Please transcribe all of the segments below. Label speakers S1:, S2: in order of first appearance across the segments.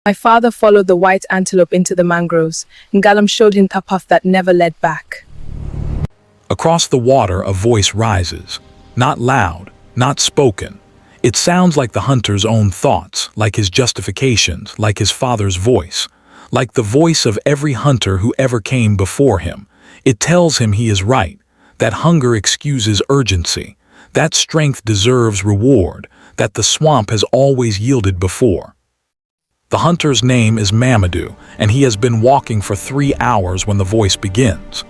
S1: My father followed the white antelope into the mangroves, and Galam showed him the path that never led back.
S2: Across the water a voice rises, not loud, not spoken. It sounds like the hunter's own thoughts, like his justifications, like his father's voice, like the voice of every hunter who ever came before him. It tells him he is right, that hunger excuses urgency, that strength deserves reward, that the swamp has always yielded before. The hunter's name is Mamadou, and he has been walking for 3 hours when the voice begins.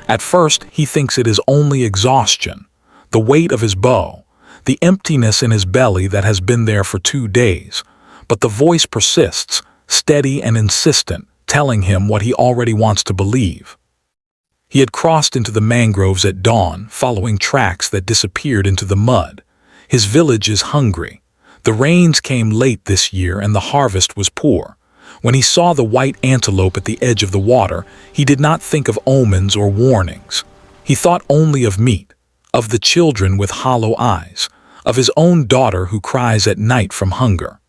S2: At first, he thinks it is only exhaustion, the weight of his bow, the emptiness in his belly that has been there for 2 days. But the voice persists, steady and insistent, telling him what he already wants to believe. He had crossed into the mangroves at dawn, following tracks that disappeared into the mud. His village is hungry. The rains came late this year and the harvest was poor. When he saw the white antelope at the edge of the water, he did not think of omens or warnings. He thought only of meat, of the children with hollow eyes, of his own daughter who cries at night from hunger.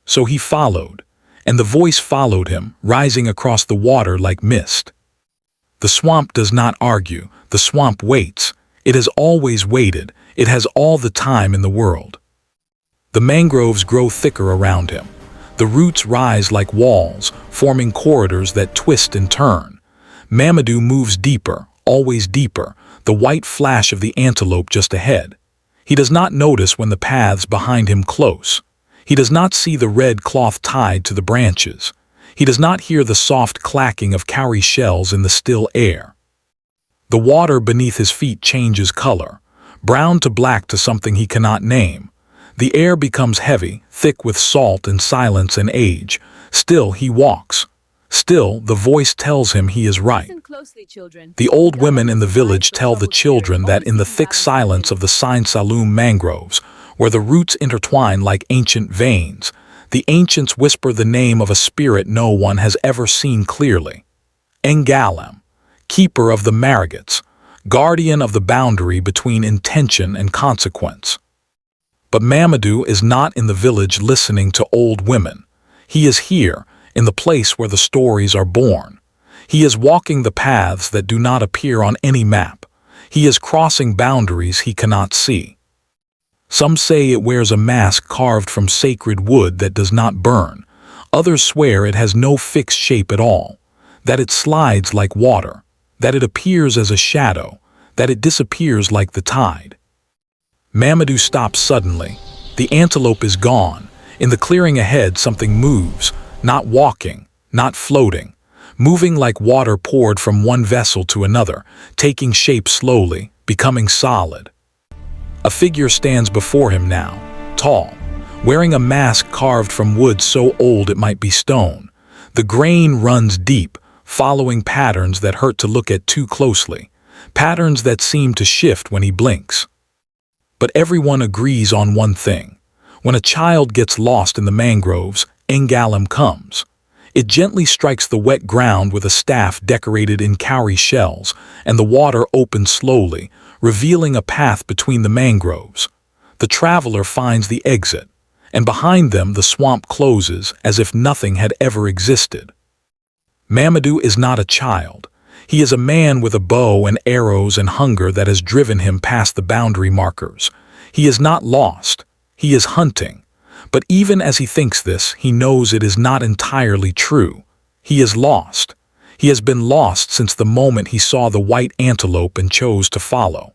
S2: So he followed, and the voice followed him, rising across the water like mist. The swamp does not argue, the swamp waits. It has always waited, it has all the time in the world. The mangroves grow thicker around him. The roots rise like walls, forming corridors that twist and turn. Mamadou moves deeper, always deeper, the white flash of the antelope just ahead. He does not notice when the paths behind him close. He does not see the red cloth tied to the branches. He does not hear the soft clacking of cowrie shells in the still air. The water beneath his feet changes color, brown to black to something he cannot name. The air becomes heavy, thick with salt and silence and age. Still he walks. Still the voice tells him he is right. The old women in the village tell the children that in the thick silence of the Sine-Saloum mangroves, where the roots intertwine like ancient veins, the ancients whisper the name of a spirit no one has ever seen clearly. Ngalam, keeper of the margats, guardian of the boundary between intention and consequence. But Mamadou is not in the village listening to old women. He is here, in the place where the stories are born. He is walking the paths that do not appear on any map. He is crossing boundaries he cannot see. Some say it wears a mask carved from sacred wood that does not burn. Others swear it has no fixed shape at all, that it slides like water, that it appears as a shadow, that it disappears like the tide. Mamadou stops suddenly. The antelope is gone. In the clearing ahead something moves, not walking, not floating, moving like water poured from one vessel to another, taking shape slowly, becoming solid. A figure stands before him now, tall, wearing a mask carved from wood so old it might be stone. The grain runs deep, following patterns that hurt to look at too closely, patterns that seem to shift when he blinks. But everyone agrees on one thing. When a child gets lost in the mangroves, Ngalam comes. It gently strikes the wet ground with a staff decorated in cowrie shells, and the water opens slowly, revealing a path between the mangroves. The traveler finds the exit, and behind them the swamp closes as if nothing had ever existed. Mamadou is not a child. He is a man with a bow and arrows and hunger that has driven him past the boundary markers. He is not lost. He is hunting. But even as he thinks this, he knows it is not entirely true. He is lost. He has been lost since the moment he saw the white antelope and chose to follow.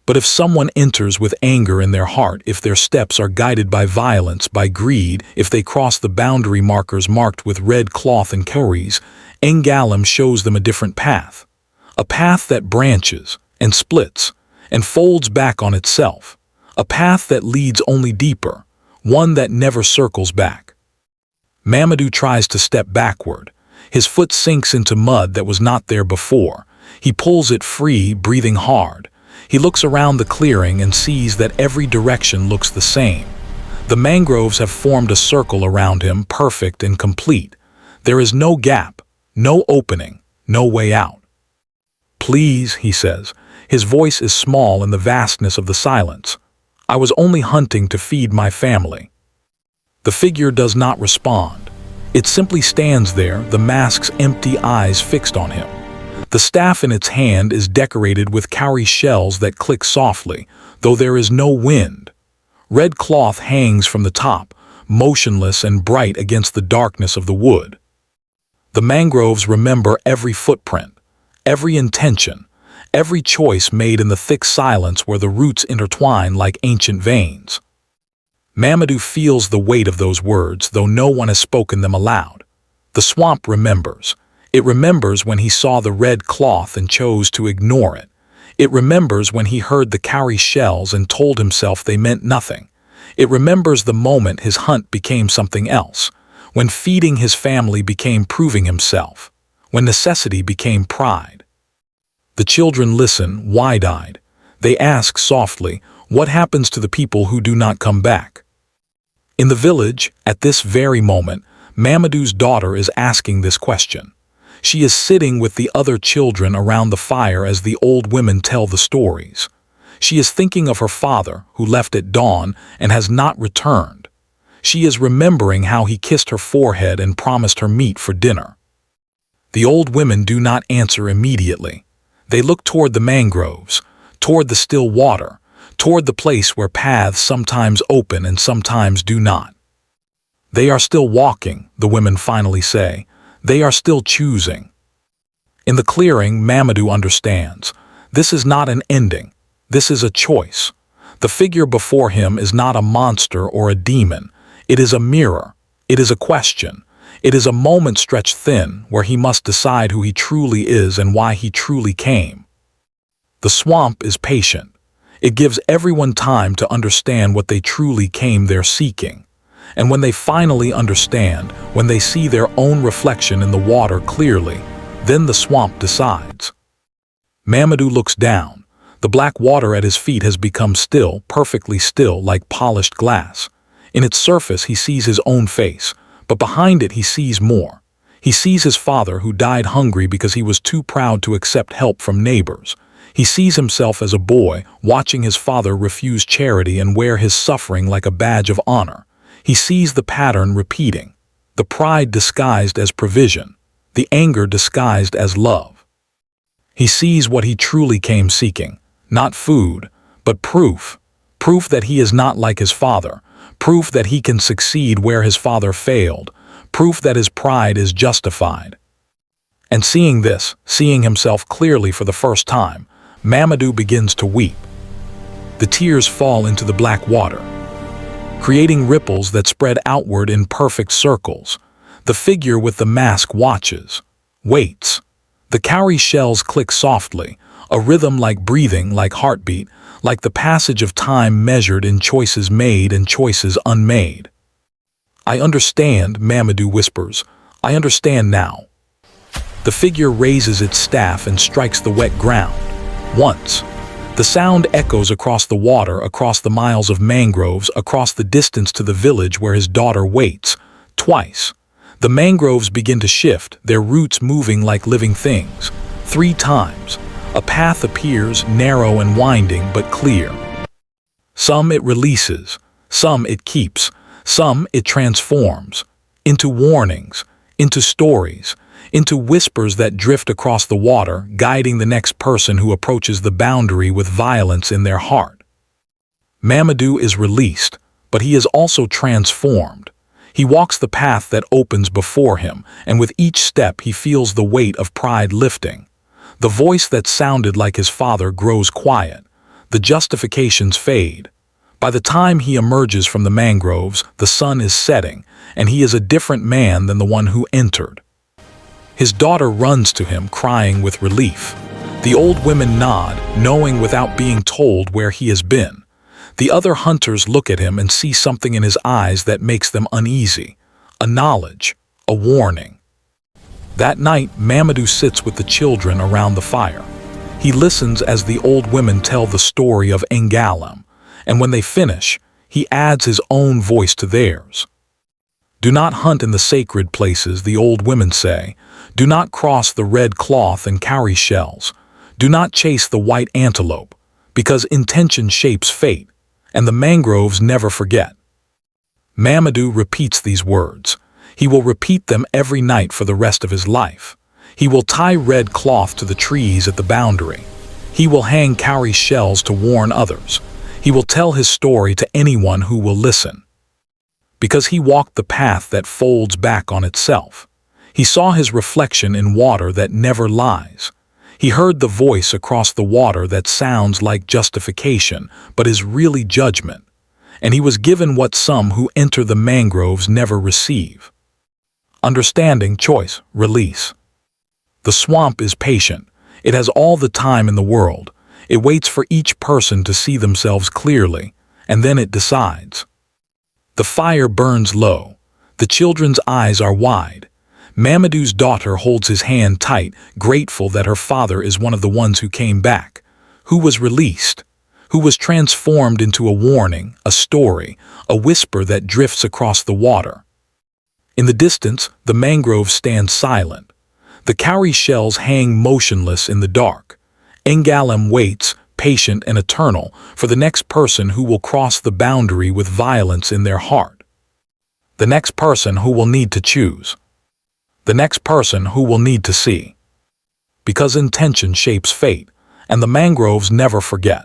S2: But if someone enters with anger in their heart, if their steps are guided by violence, by greed, if they cross the boundary markers marked with red cloth and cowries, Ngalam shows them a different path. A path that branches and splits and folds back on itself. A path that leads only deeper, one that never circles back. Mamadou tries to step backward. His foot sinks into mud that was not there before. He pulls it free, breathing hard. He looks around the clearing and sees that every direction looks the same. The mangroves have formed a circle around him, perfect and complete. There is no gap, no opening, no way out. "Please," he says. His voice is small in the vastness of the silence. "I was only hunting to feed my family." The figure does not respond. It simply stands there, the mask's empty eyes fixed on him. The staff in its hand is decorated with cowrie shells that click softly, though there is no wind. Red cloth hangs from the top, motionless and bright against the darkness of the wood. The mangroves remember every footprint, every intention, every choice made in the thick silence where the roots intertwine like ancient veins. Mamadou feels the weight of those words, though no one has spoken them aloud. The swamp remembers. It remembers when he saw the red cloth and chose to ignore it. It remembers when he heard the cowrie shells and told himself they meant nothing. It remembers the moment his hunt became something else, when feeding his family became proving himself, when necessity became pride. The children listen, wide-eyed. They ask softly, what happens to the people who do not come back? In the village, at this very moment, Mamadou's daughter is asking this question. She is sitting with the other children around the fire as the old women tell the stories. She is thinking of her father, who left at dawn and has not returned. She is remembering how he kissed her forehead and promised her meat for dinner. The old women do not answer immediately. They look toward the mangroves, toward the still water, toward the place where paths sometimes open and sometimes do not. They are still walking, the women finally say. They are still choosing. In the clearing, Mamadou understands. This is not an ending. This is a choice. The figure before him is not a monster or a demon. It is a mirror. It is a question. It is a moment stretched thin where he must decide who he truly is and why he truly came. The swamp is patient. It gives everyone time to understand what they truly came there seeking. And when they finally understand, when they see their own reflection in the water clearly, then the swamp decides. Mamadou looks down. The black water at his feet has become still, perfectly still, like polished glass. In its surface he sees his own face, but behind it he sees more. He sees his father who died hungry because he was too proud to accept help from neighbors. He sees himself as a boy, watching his father refuse charity and wear his suffering like a badge of honor. He sees the pattern repeating, the pride disguised as provision, the anger disguised as love. He sees what he truly came seeking, not food, but proof that he is not like his father, proof that he can succeed where his father failed, proof that his pride is justified. And seeing this, seeing himself clearly for the first time, Mamadou begins to weep. The tears fall into the black water, creating ripples that spread outward in perfect circles. The figure with the mask watches, waits. The cowrie shells click softly, a rhythm like breathing, like heartbeat, like the passage of time measured in choices made and choices unmade. I understand, Mamadou whispers. I understand now. The figure raises its staff and strikes the wet ground. Once. The sound echoes across the water, across the miles of mangroves, across the distance to the village where his daughter waits. Twice. The mangroves begin to shift, their roots moving like living things. 3 times. A path appears, narrow and winding, but clear. Some it releases, some it keeps, some it transforms. Into warnings, into stories, into whispers that drift across the water, guiding the next person who approaches the boundary with violence in their heart. Mamadou is released, but he is also transformed. He walks the path that opens before him, and with each step he feels the weight of pride lifting. The voice that sounded like his father grows quiet. The justifications fade. By the time he emerges from the mangroves, the sun is setting, and he is a different man than the one who entered. His daughter runs to him, crying with relief. The old women nod, knowing without being told where he has been. The other hunters look at him and see something in his eyes that makes them uneasy. A knowledge, a warning. That night, Mamadou sits with the children around the fire. He listens as the old women tell the story of Sine-Saloum, and when they finish, he adds his own voice to theirs. Do not hunt in the sacred places, the old women say. Do not cross the red cloth and cowrie shells. Do not chase the white antelope, because intention shapes fate, and the mangroves never forget. Mamadou repeats these words. He will repeat them every night for the rest of his life. He will tie red cloth to the trees at the boundary. He will hang cowrie shells to warn others. He will tell his story to anyone who will listen. Because he walked the path that folds back on itself. He saw his reflection in water that never lies. He heard the voice across the water that sounds like justification, but is really judgment. And he was given what some who enter the mangroves never receive. Understanding, choice, release. The swamp is patient. It has all the time in the world. It waits for each person to see themselves clearly, and then it decides. The fire burns low. The children's eyes are wide. Mamadou's daughter holds his hand tight, grateful that her father is one of the ones who came back, who was released, who was transformed into a warning, a story, a whisper that drifts across the water. In the distance, the mangroves stand silent. The cowrie shells hang motionless in the dark. Sine-Saloum waits, patient and eternal, for the next person who will cross the boundary with violence in their heart. The next person who will need to choose. The next person who will need to see. Because intention shapes fate, and the mangroves never forget.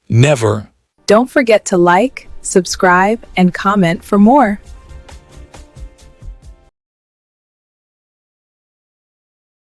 S2: Never.
S1: Don't forget to like, subscribe, and comment for more.